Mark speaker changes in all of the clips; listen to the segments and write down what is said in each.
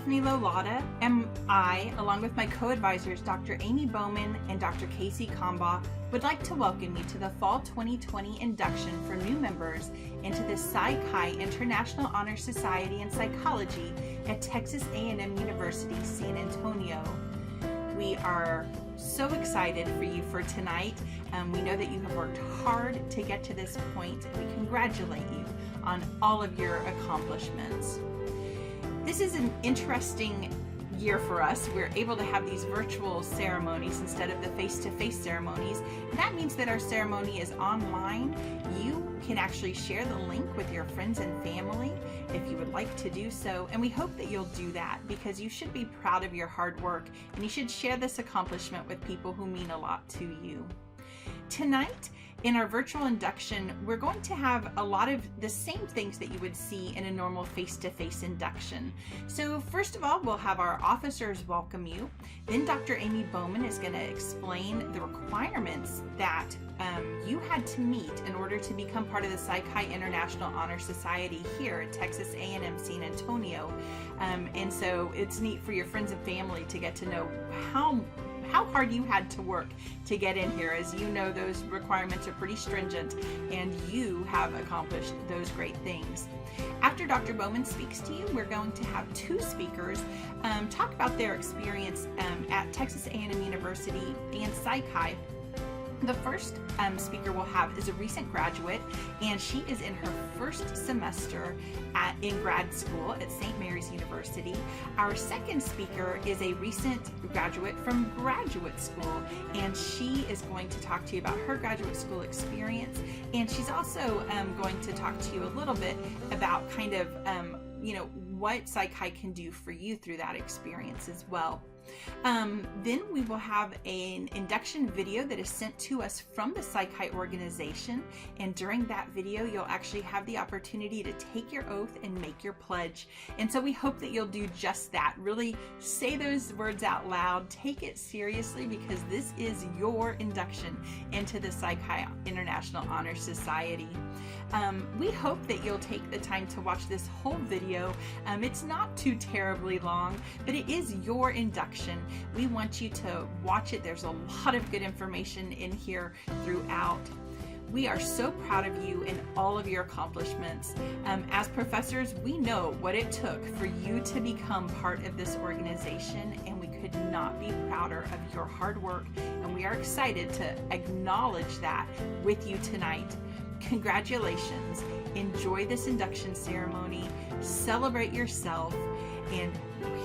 Speaker 1: Stephanie Lolata, and I, along with my co-advisors Dr. Amy Bowman and Dr. Casey Combaugh, would like to welcome you to the Fall 2020 induction for new members into the Psi Chi International Honor Society in Psychology at Texas A&M University, San Antonio. We are so excited for you for tonight. We know that you have worked hard to get to this point, and we congratulate you on all of your accomplishments. This is an interesting year for us. We're able to have these virtual ceremonies instead of the face-to-face ceremonies, and that means that our ceremony is online. You can actually share the link with your friends and family if you would like to do so, and we hope that you'll do that because you should be proud of your hard work, and you should share this accomplishment with people who mean a lot to you. Tonight, in our virtual induction, we're going to have a lot of the same things that you would see in a normal face-to-face induction. So first of all, we'll have our officers welcome you. Then Dr. Amy Bowman is going to explain the requirements that you had to meet in order to become part of the Psi Chi International Honor Society here at Texas A&M San Antonio. And so it's neat for your friends and family to get to know how hard you had to work to get in here. As you know, those requirements are pretty stringent, and you have accomplished those great things. After Dr. Bowman speaks to you, we're going to have two speakers talk about their experience at Texas A&M University and Psi Chi. The first speaker we'll have is a recent graduate, and she is in her first semester in grad school at St. Mary's University. Our second speaker is a recent graduate from graduate school, and she is going to talk to you about her graduate school experience, and she's also going to talk to you a little bit about kind of what Psi Chi can do for you through that experience as well. Then we will have an induction video that is sent to us from the Psi Chi organization, and during that video you'll actually have the opportunity to take your oath and make your pledge. And so we hope that you'll do just that. Really say those words out loud, take it seriously, because this is your induction into the Psi Chi International Honor Society. We hope that you'll take the time to watch this whole video. It's not too terribly long, but it is your induction. We want you to watch it. There's a lot of good information in here throughout. We are so proud of you and all of your accomplishments. As professors, we know what it took for you to become part of this organization, and we could not be prouder of your hard work, and we are excited to acknowledge that with you tonight. Congratulations. Enjoy this induction ceremony, celebrate yourself, and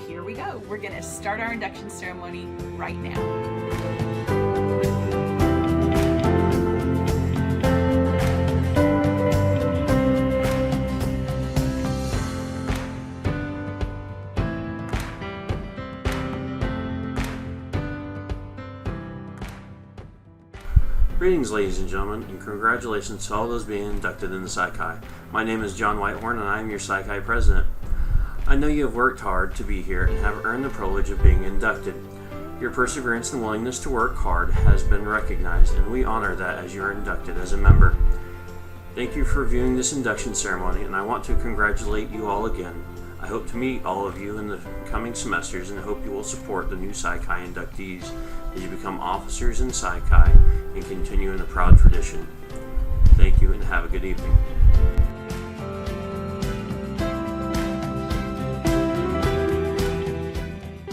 Speaker 1: here we go. We're going to start our induction ceremony right now.
Speaker 2: Greetings, ladies and gentlemen, and congratulations to all those being inducted into Psi Chi. My name is John Whitehorn, and I am your Psi Chi president. I know you have worked hard to be here and have earned the privilege of being inducted. Your perseverance and willingness to work hard has been recognized, and we honor that as you are inducted as a member. Thank you for viewing this induction ceremony, and I want to congratulate you all again. I hope to meet all of you in the coming semesters, and hope you will support the new Psi Chi inductees as you become officers in Psi Chi and continue in the proud tradition. Thank you, and have a good evening.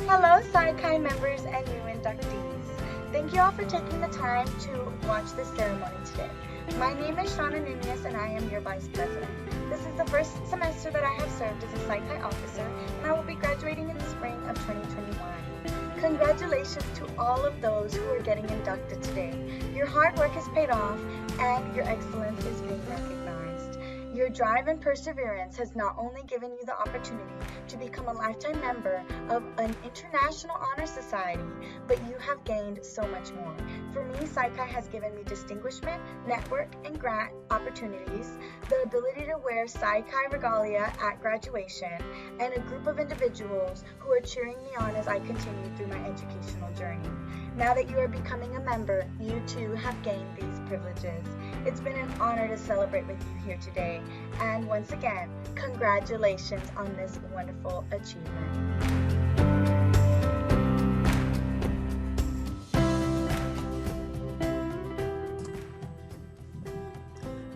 Speaker 3: Hello, Psi Chi members and new inductees. Thank you all for taking the time to watch this ceremony today. My name is Shauna Nunez, and I am your Vice President. This is the first semester that I have served as a Psi Chi officer, and I will be graduating in the spring of 2021. Congratulations to all of those who are getting inducted today. Your hard work has paid off, and your excellence is being recognized. Your drive and perseverance has not only given you the opportunity to become a lifetime member of an international honor society, but you have gained so much more. For me, Psi Chi has given me distinguishment, network, and grant opportunities, the ability to wear Psi Chi regalia at graduation, and a group of individuals who are cheering me on as I continue through my educational journey. Now that you are becoming a member, you too have gained these privileges. It's been an honor to celebrate with you here today, and once again, congratulations on this wonderful achievement.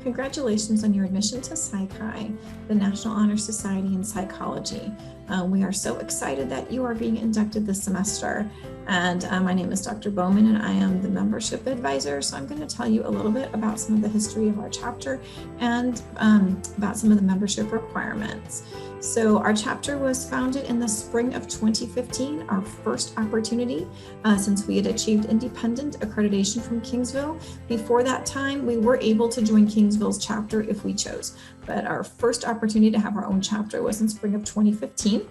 Speaker 4: Congratulations on your admission to Psi Chi, the National Honor Society in Psychology. We are so excited that you are being inducted this semester. And my name is Dr. Bowman, and I am the membership advisor. So I'm going to tell you a little bit about some of the history of our chapter and about some of the membership requirements. So our chapter was founded in the spring of 2015, our first opportunity since we had achieved independent accreditation from Kingsville. Before that time, we were able to join Kingsville's chapter if we chose, but our first opportunity to have our own chapter was in spring of 2015,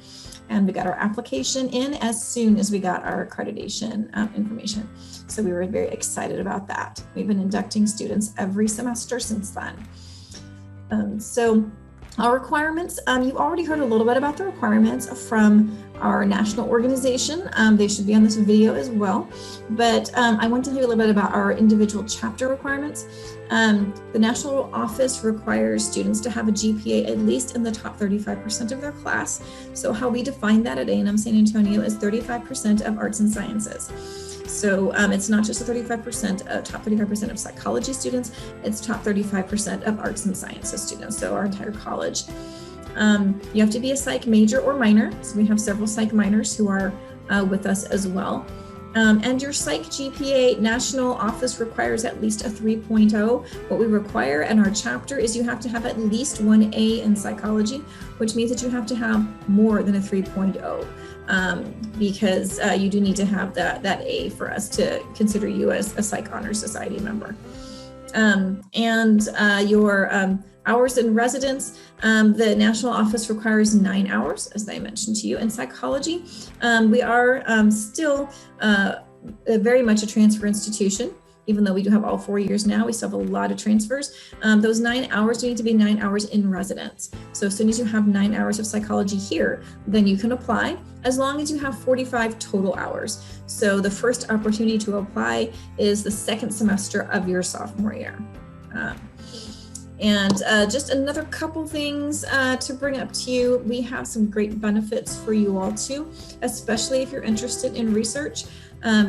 Speaker 4: and we got our application in as soon as we got our accreditation information. So we were very excited about that. We've been inducting students every semester since then. So our requirements, you already heard a little bit about the requirements from our national organization. They should be on this video as well, but I want to tell you a little bit about our individual chapter requirements. The national office requires students to have a GPA at least in the top 35% of their class. So how we define that at A&M San Antonio is 35% of arts and sciences. So it's not just the 35%, top 35% of psychology students, it's top 35% of arts and sciences students, so our entire college. You have to be a psych major or minor, so we have several psych minors who are with us as well. And your psych GPA national office requires at least a 3.0. What we require in our chapter is you have to have at least 1A in psychology, which means that you have to have more than a 3.0. Because you do need to have that A for us to consider you as a Psych Honor Society member. Your hours in residence, the national office requires 9 hours, as I mentioned to you. In psychology, we are still very much a transfer institution. Even though we do have all 4 years now, we still have a lot of transfers. Those 9 hours need to be 9 hours in residence. So as soon as you have 9 hours of psychology here, then you can apply as long as you have 45 total hours. So the first opportunity to apply is the second semester of your sophomore year. Just another couple things to bring up to you. We have some great benefits for you all too, especially if you're interested in research.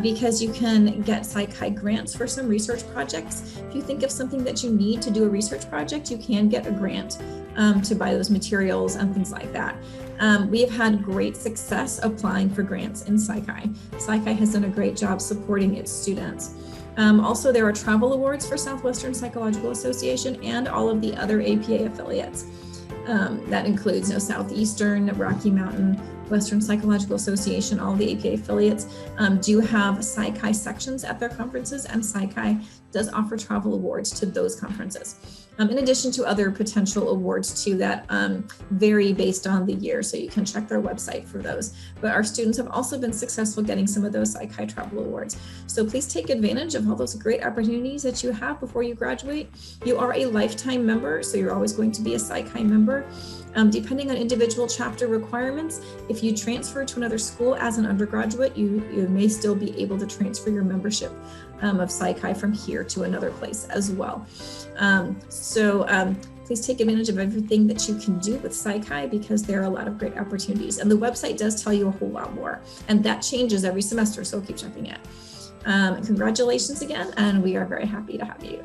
Speaker 4: Because you can get Psi Chi grants for some research projects. If you think of something that you need to do a research project, you can get a grant to buy those materials and things like that. We have had great success applying for grants in Psi Chi. Psi Chi has done a great job supporting its students. Also, there are travel awards for Southwestern Psychological Association and all of the other APA affiliates. That includes Southeastern, Rocky Mountain, Western Psychological Association, all the APA affiliates do have Psi Chi sections at their conferences, and Psi Chi does offer travel awards to those conferences. In addition to other potential awards too that vary based on the year, so you can check their website for those. But our students have also been successful getting some of those Psi Chi travel awards. So please take advantage of all those great opportunities that you have before you graduate. You are a lifetime member, so you're always going to be a Psi Chi member. Depending on individual chapter requirements, if you transfer to another school as an undergraduate, you may still be able to transfer your membership of Psi Chi from here to another place as well. Please take advantage of everything that you can do with Psi Chi because there are a lot of great opportunities. And the website does tell you a whole lot more. And that changes every semester, so keep checking it. Congratulations again, and we are very happy to have you.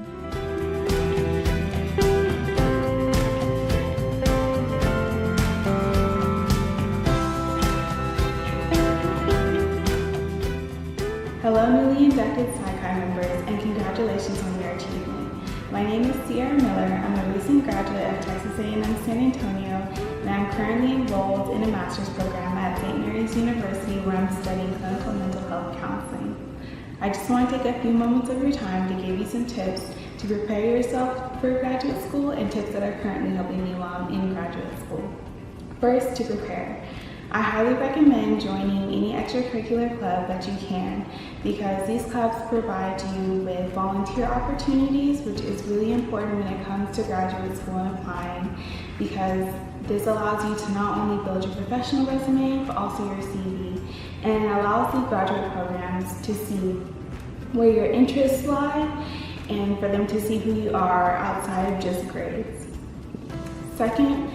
Speaker 5: Hello, newly inducted Psi Chi members, and congratulations on your achievement. My name is Sierra Miller. I'm a recent graduate of Texas A&M San Antonio, and I'm currently enrolled in a master's program at St. Mary's University where I'm studying clinical mental health counseling. I just want to take a few moments of your time to give you some tips to prepare yourself for graduate school and tips that are currently helping me along in graduate school. First, to prepare. I highly recommend joining any extracurricular club that you can because these clubs provide you with volunteer opportunities, which is really important when it comes to graduate school and applying because this allows you to not only build your professional resume, but also your CV, and it allows the graduate programs to see where your interests lie and for them to see who you are outside of just grades. Second,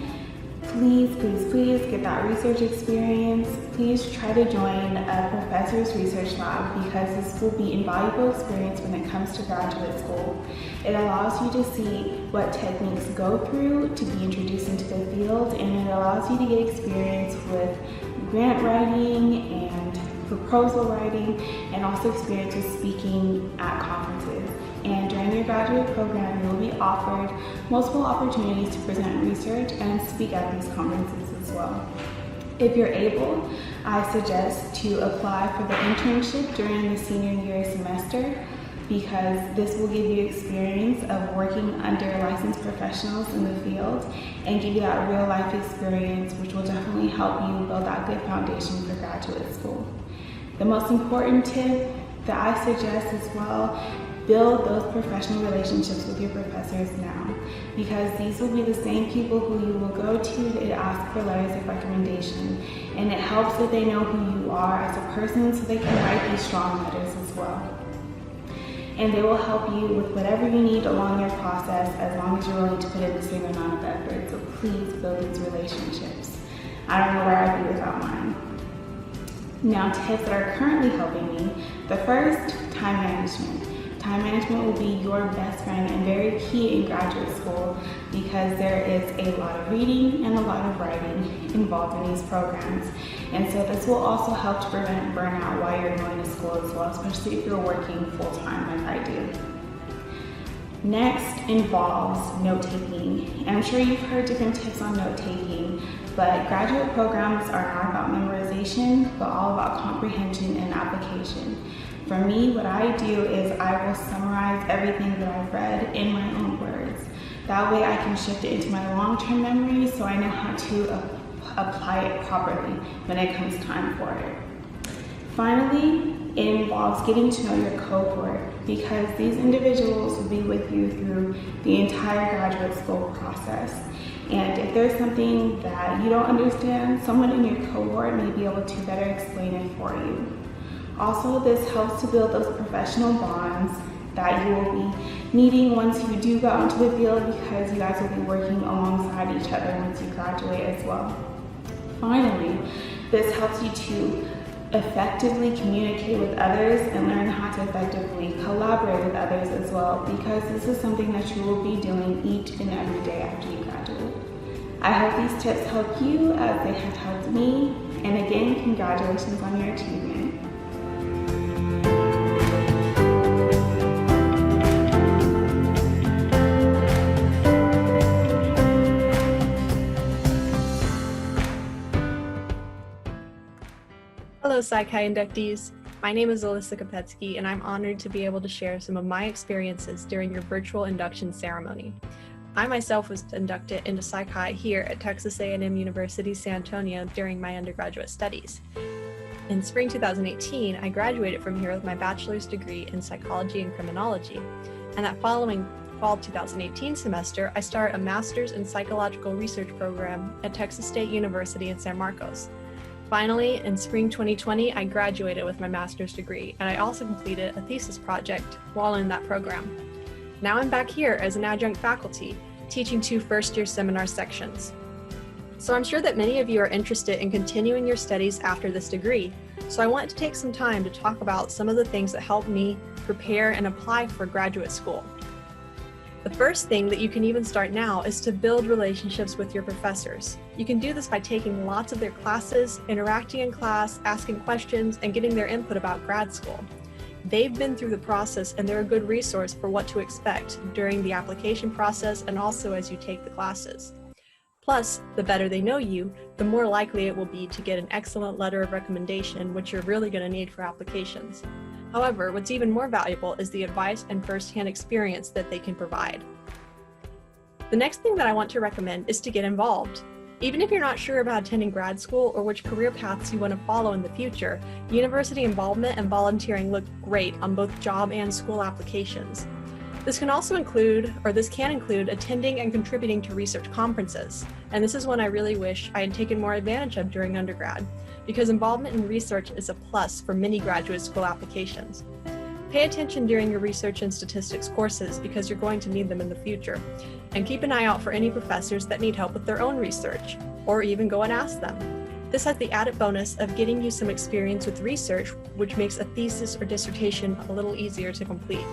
Speaker 5: please get that research experience. Please try to join a professor's research lab because this will be invaluable experience when it comes to graduate school. It allows you to see what techniques go through to be introduced into the field, and it allows you to get experience with grant writing and proposal writing, and also experience with speaking at conferences. And during your graduate program, you will be offered multiple opportunities to present research and speak at these conferences as well. If you're able, I suggest to apply for the internship during the senior year semester, because this will give you experience of working under licensed professionals in the field and give you that real life experience, which will definitely help you build that good foundation for graduate school. The most important tip that I suggest as well, build those professional relationships with your professors now, because these will be the same people who you will go to ask for letters of recommendation, and it helps that they know who you are as a person so they can write these strong letters as well. And they will help you with whatever you need along your process, as long as you're willing to put in the same amount of effort. So please build these relationships. I don't know where I'd be without mine. Now, tips that are currently helping me. The first, time management. Time management will be your best friend and very key in graduate school, because there is a lot of reading and a lot of writing involved in these programs. And so this will also help to prevent burnout while you're going to school as well, especially if you're working full-time like I do. Next involves note-taking. And I'm sure you've heard different tips on note-taking, but graduate programs are not about memorization, but all about comprehension and application. For me, what I do is I will summarize everything that I've read in my own words. That way I can shift it into my long-term memory so I know how to apply it properly when it comes time for it. Finally, it involves getting to know your cohort, because these individuals will be with you through the entire graduate school process. And if there's something that you don't understand, someone in your cohort may be able to better explain it for you. Also, this helps to build those professional bonds that you will be needing once you do go into the field, because you guys will be working alongside each other once you graduate as well. Finally, this helps you to effectively communicate with others and learn how to effectively collaborate with others as well, because this is something that you will be doing each and every day after you graduate. I hope these tips help you as they have helped me, and again, congratulations on your achievement.
Speaker 6: Hello, Psi Chi inductees. My name is Alyssa Kopetsky, and I'm honored to be able to share some of my experiences during your virtual induction ceremony. I myself was inducted into Psi Chi here at Texas A&M University, San Antonio during my undergraduate studies. In spring 2018, I graduated from here with my bachelor's degree in psychology and criminology, and that following fall 2018 semester, I started a master's in psychological research program at Texas State University in San Marcos. Finally, in spring 2020, I graduated with my master's degree, and I also completed a thesis project while in that program. Now I'm back here as an adjunct faculty, teaching 2 first-year seminar sections. So I'm sure that many of you are interested in continuing your studies after this degree, so I wanted to take some time to talk about some of the things that helped me prepare and apply for graduate school. The first thing that you can even start now is to build relationships with your professors. You can do this by taking lots of their classes, interacting in class, asking questions, and getting their input about grad school. They've been through the process, and they're a good resource for what to expect during the application process and also as you take the classes. Plus, the better they know you, the more likely it will be to get an excellent letter of recommendation, which you're really going to need for applications. However, what's even more valuable is the advice and first-hand experience that they can provide. The next thing that I want to recommend is to get involved. Even if you're not sure about attending grad school or which career paths you want to follow in the future, university involvement and volunteering look great on both job and school applications. This can include attending and contributing to research conferences. And this is one I really wish I had taken more advantage of during undergrad, because involvement in research is a plus for many graduate school applications. Pay attention during your research and statistics courses, because you're going to need them in the future. And keep an eye out for any professors that need help with their own research. or even go and ask them. This has the added bonus of getting you some experience with research, which makes a thesis or dissertation a little easier to complete.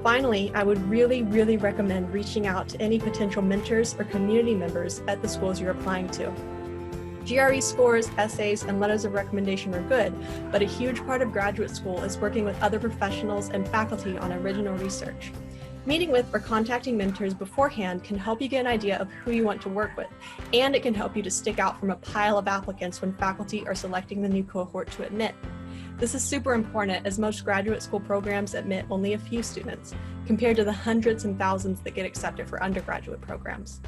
Speaker 6: Finally, I would really recommend reaching out to any potential mentors or community members at the schools you're applying to. GRE scores, essays, and letters of recommendation are good, but a huge part of graduate school is working with other professionals and faculty on original research. Meeting with or contacting mentors beforehand can help you get an idea of who you want to work with, and it can help you to stick out from a pile of applicants when faculty are selecting the new cohort to admit. This is super important as most graduate school programs admit only a few students, compared to the hundreds and thousands that get accepted for undergraduate programs.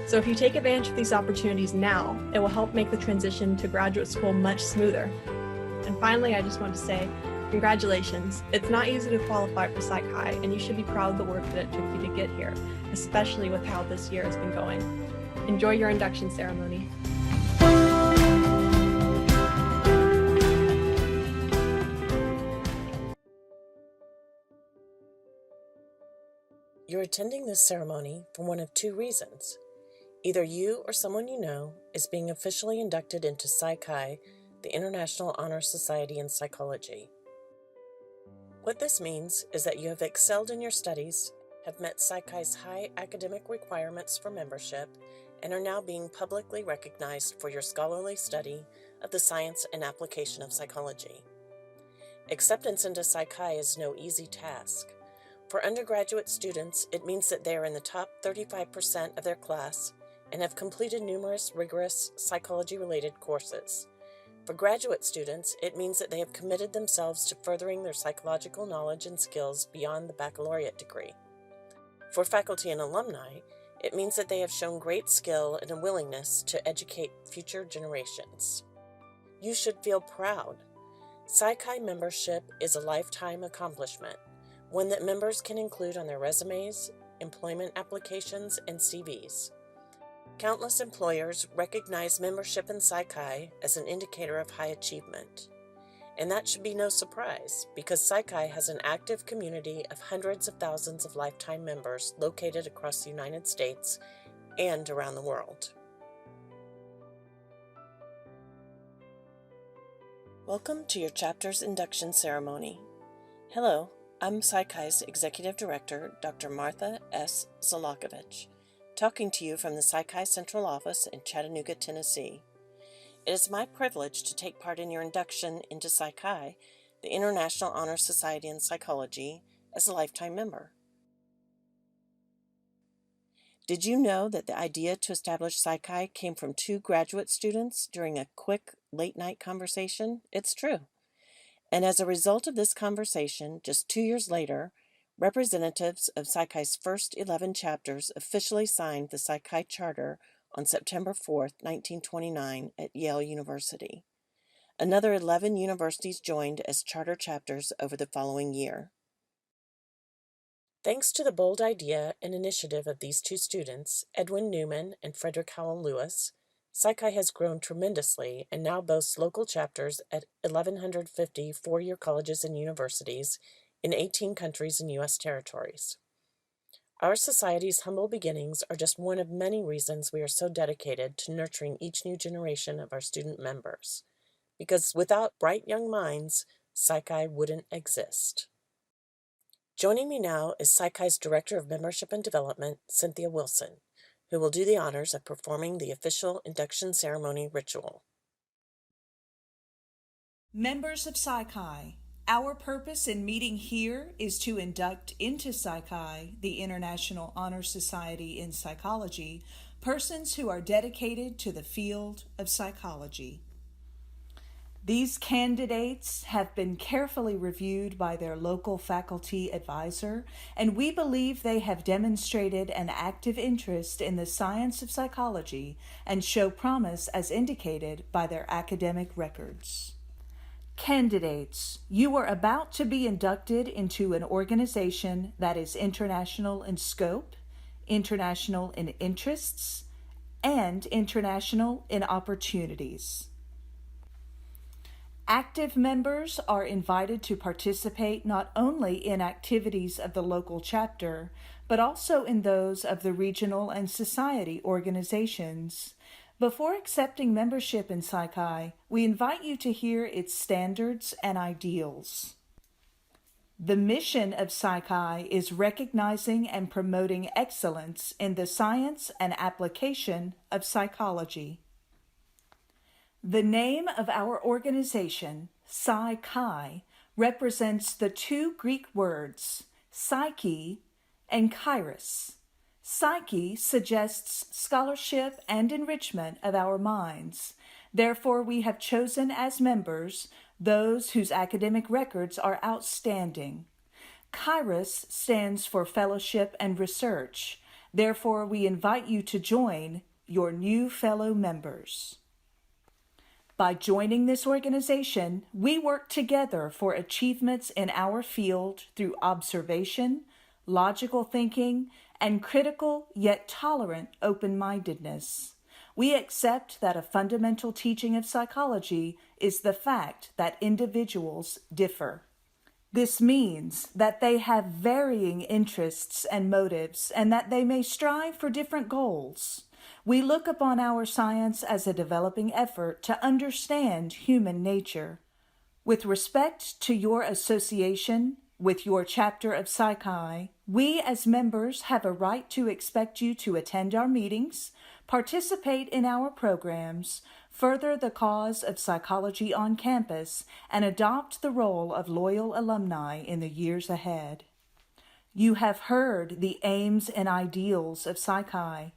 Speaker 6: So if you take advantage of these opportunities now, it will help make the transition to graduate school much smoother. And finally, I just want to say, congratulations. It's not easy to qualify for Psi Chi, and you should be proud of the work that it took you to get here, especially with how this year has been going. Enjoy your induction ceremony.
Speaker 7: You're attending this ceremony for one of two reasons. Either you or someone you know is being officially inducted into Psi Chi, the International Honor Society in Psychology. What this means is that you have excelled in your studies, have met Psi Chi's high academic requirements for membership, and are now being publicly recognized for your scholarly study of the science and application of psychology. Acceptance into Psi Chi is no easy task. For undergraduate students, it means that they are in the top 35% of their class and have completed numerous rigorous psychology-related courses. For graduate students, it means that they have committed themselves to furthering their psychological knowledge and skills beyond the baccalaureate degree. For faculty and alumni, it means that they have shown great skill and a willingness to educate future generations. You should feel proud. Psi Chi membership is a lifetime accomplishment, one that members can include on their resumes, employment applications, and CVs. Countless employers recognize membership in Psi Chi as an indicator of high achievement. And that should be no surprise, because Psi Chi has an active community of hundreds of thousands of lifetime members located across the United States and around the world. Welcome to your chapter's induction ceremony. Hello, I'm Psi Chi's Executive Director, Dr. Martha S. Zalakovich, talking to you from the Psi Chi Central Office in Chattanooga, Tennessee. It is my privilege to take part in your induction into Psi Chi, the International Honor Society in Psychology, as a lifetime member. Did you know that the idea to establish Psi Chi came from two graduate students during a quick late-night conversation? It's true. And as a result of this conversation, just 2 years later, representatives of Psi Chi's first 11 chapters officially signed the Psi Chi Charter on September 4, 1929 at Yale University. Another 11 universities joined as charter chapters over the following year. Thanks to the bold idea and initiative of these two students, Edwin Newman and Frederick Howell Lewis, Psi Chi has grown tremendously and now boasts local chapters at 1,150 four-year colleges and universities in 18 countries and U.S. territories. Our society's humble beginnings are just one of many reasons we are so dedicated to nurturing each new generation of our student members, because without bright young minds, Psi Chi wouldn't exist. Joining me now is Psi Chi's Director of Membership and Development, Cynthia Wilson, who will do the honors of performing the official induction ceremony ritual.
Speaker 8: Members of Psi Chi, our purpose in meeting here is to induct into Psi Chi, the International Honor Society in Psychology, persons who are dedicated to the field of psychology. These candidates have been carefully reviewed by their local faculty advisor, and we believe they have demonstrated an active interest in the science of psychology and show promise as indicated by their academic records. Candidates, you are about to be inducted into an organization that is international in scope, international in interests, and international in opportunities. Active members are invited to participate not only in activities of the local chapter, but also in those of the regional and society organizations. Before accepting membership in Psi Chi, we invite you to hear its standards and ideals. The mission of Psi Chi is recognizing and promoting excellence in the science and application of psychology. The name of our organization, Psi Chi, represents the two Greek words, psyche and kairos. Psyche suggests scholarship and enrichment of our minds. Therefore, we have chosen as members those whose academic records are outstanding. Kairos stands for fellowship and research. Therefore, we invite you to join your new fellow members. By joining this organization, we work together for achievements in our field through observation, logical thinking, and critical yet tolerant open-mindedness. We accept that a fundamental teaching of psychology is the fact that individuals differ. This means that they have varying interests and motives, and that they may strive for different goals. We look upon our science as a developing effort to understand human nature. With respect to your association with your chapter of Psi Chi, we as members have a right to expect you to attend our meetings, participate in our programs, further the cause of psychology on campus, and adopt the role of loyal alumni in the years ahead. You have heard the aims and ideals of Psi Chi.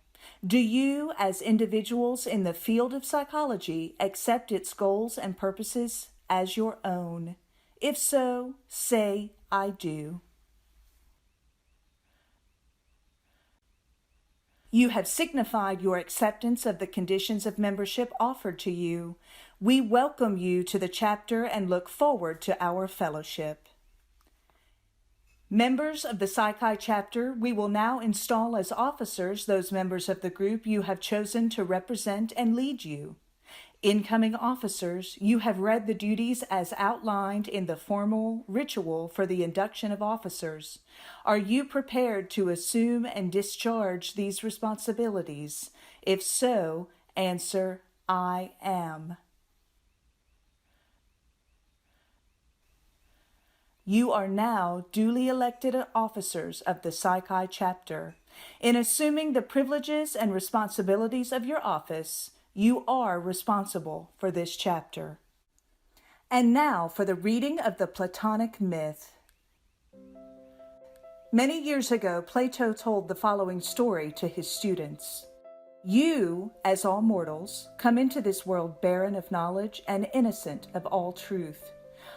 Speaker 8: Do you, as individuals in the field of psychology, accept its goals and purposes as your own? If so, say, I do. You have signified your acceptance of the conditions of membership offered to you. We welcome you to the chapter and look forward to our fellowship. Members of the Psi Chi chapter, we will now install as officers those members of the group you have chosen to represent and lead you. Incoming officers, you have read the duties as outlined in the formal ritual for the induction of officers. Are you prepared to assume and discharge these responsibilities? If so, answer, I am. You are now duly elected officers of the Psi Chi chapter. In assuming the privileges and responsibilities of your office, you are responsible for this chapter. And now for the reading of the Platonic myth. Many years ago, Plato told the following story to his students. You, as all mortals, come into this world barren of knowledge and innocent of all truth.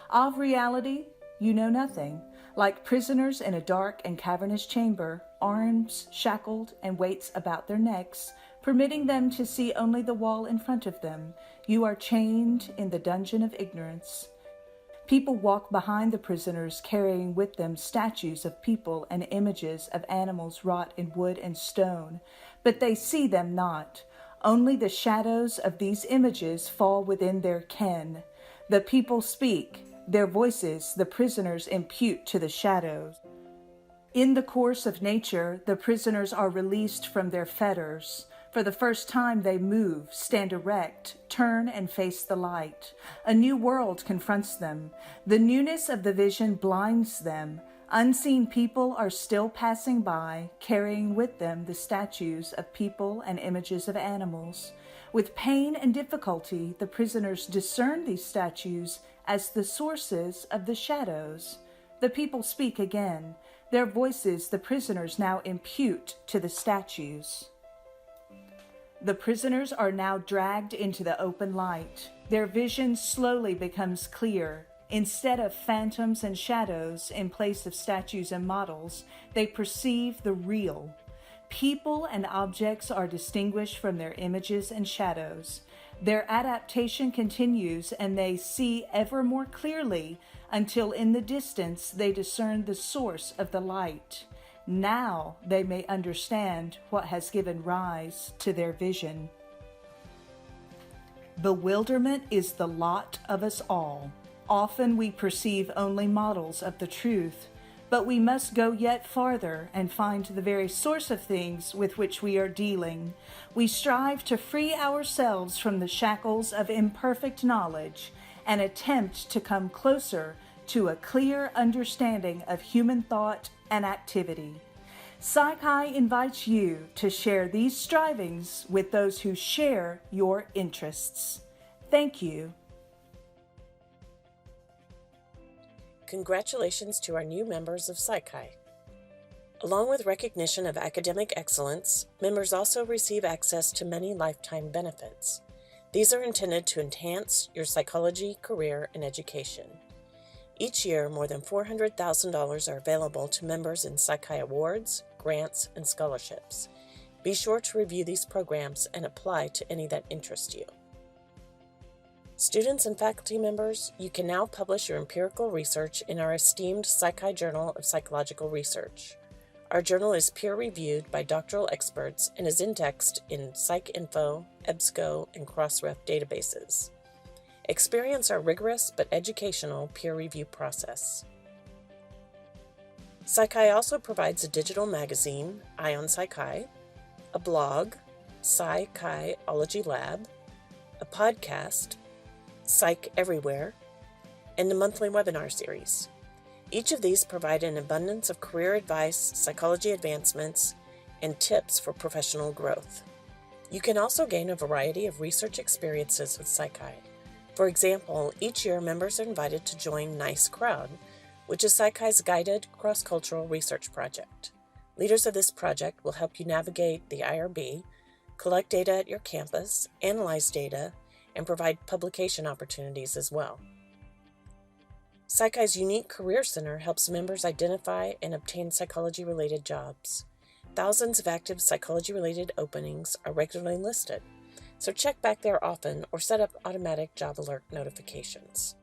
Speaker 8: Of reality, you know nothing. Like prisoners in a dark and cavernous chamber, arms shackled and weights about their necks, permitting them to see only the wall in front of them, you are chained in the dungeon of ignorance. People walk behind the prisoners, carrying with them statues of people and images of animals wrought in wood and stone, but they see them not. Only the shadows of these images fall within their ken. The people speak. Their voices the prisoners impute to the shadows. In the course of nature, the prisoners are released from their fetters. For the first time they move, stand erect, turn and face the light. A new world confronts them. The newness of the vision blinds them. Unseen people are still passing by, carrying with them the statues of people and images of animals. With pain and difficulty, the prisoners discern these statues as the sources of the shadows. The people speak again. Their voices the prisoners now impute to the statues. The prisoners are now dragged into the open light. Their vision slowly becomes clear. Instead of phantoms and shadows in place of statues and models, they perceive the real. People and objects are distinguished from their images and shadows. Their adaptation continues, and they see ever more clearly until in the distance they discern the source of the light. Now they may understand what has given rise to their vision. Bewilderment is the lot of us all. Often we perceive only models of the truth. But we must go yet farther and find the very source of things with which we are dealing. We strive to free ourselves from the shackles of imperfect knowledge and attempt to come closer to a clear understanding of human thought and activity. Psi Chi invites you to share these strivings with those who share your interests. Thank you.
Speaker 7: Congratulations to our new members of Psi Chi. Along with recognition of academic excellence, members also receive access to many lifetime benefits. These are intended to enhance your psychology, career, and education. Each year, more than $400,000 are available to members in Psi Chi awards, grants, and scholarships. Be sure to review these programs and apply to any that interest you. Students and faculty members, you can now publish your empirical research in our esteemed Psi Chi Journal of Psychological Research. Our journal is peer-reviewed by doctoral experts and is indexed in PsycInfo, EBSCO, and Crossref databases. Experience our rigorous but educational peer review process. Psi Chi also provides a digital magazine, Eye on Psi Chi, a blog, Psi Chi-ology Lab, a podcast, Psych Everywhere, and a monthly webinar series. Each of these provide an abundance of career advice, psychology advancements, and tips for professional growth. You can also gain a variety of research experiences with Psi Chi. For example, each year members are invited to join NICE Crowd, which is Psi Chi's guided cross-cultural research project. Leaders of this project will help you navigate the IRB, collect data at your campus, analyze data, and provide publication opportunities as well. Psi Chi's unique Career Center helps members identify and obtain psychology-related jobs. Thousands of active psychology-related openings are regularly listed, so check back there often or set up automatic job alert notifications.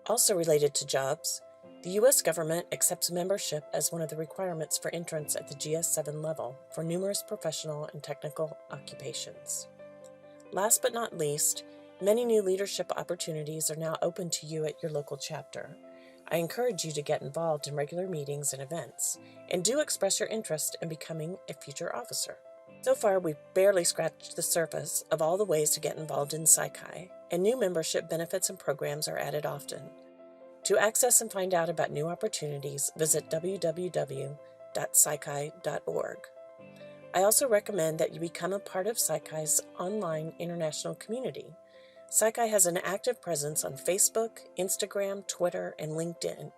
Speaker 7: Also related to jobs, the U.S. government accepts membership as one of the requirements for entrance at the GS-7 level for numerous professional and technical occupations. Last but not least, many new leadership opportunities are now open to you at your local chapter. I encourage you to get involved in regular meetings and events, and do express your interest in becoming a future officer. So far, we've barely scratched the surface of all the ways to get involved in Psi Chi, and new membership benefits and programs are added often. To access and find out about new opportunities, visit www.psichi.org. I also recommend that you become a part of Psi Chi's online international community. Psi Chi has an active presence on Facebook, Instagram, Twitter, and LinkedIn.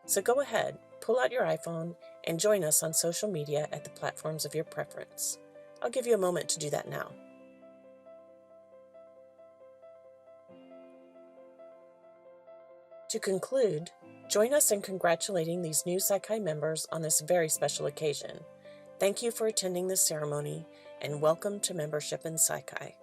Speaker 7: So go ahead, pull out your iPhone, and join us on social media at the platforms of your preference. I'll give you a moment to do that now. To conclude, join us in congratulating these new Psi Chi members on this very special occasion. Thank you for attending this ceremony, and welcome to membership in Psi Chi.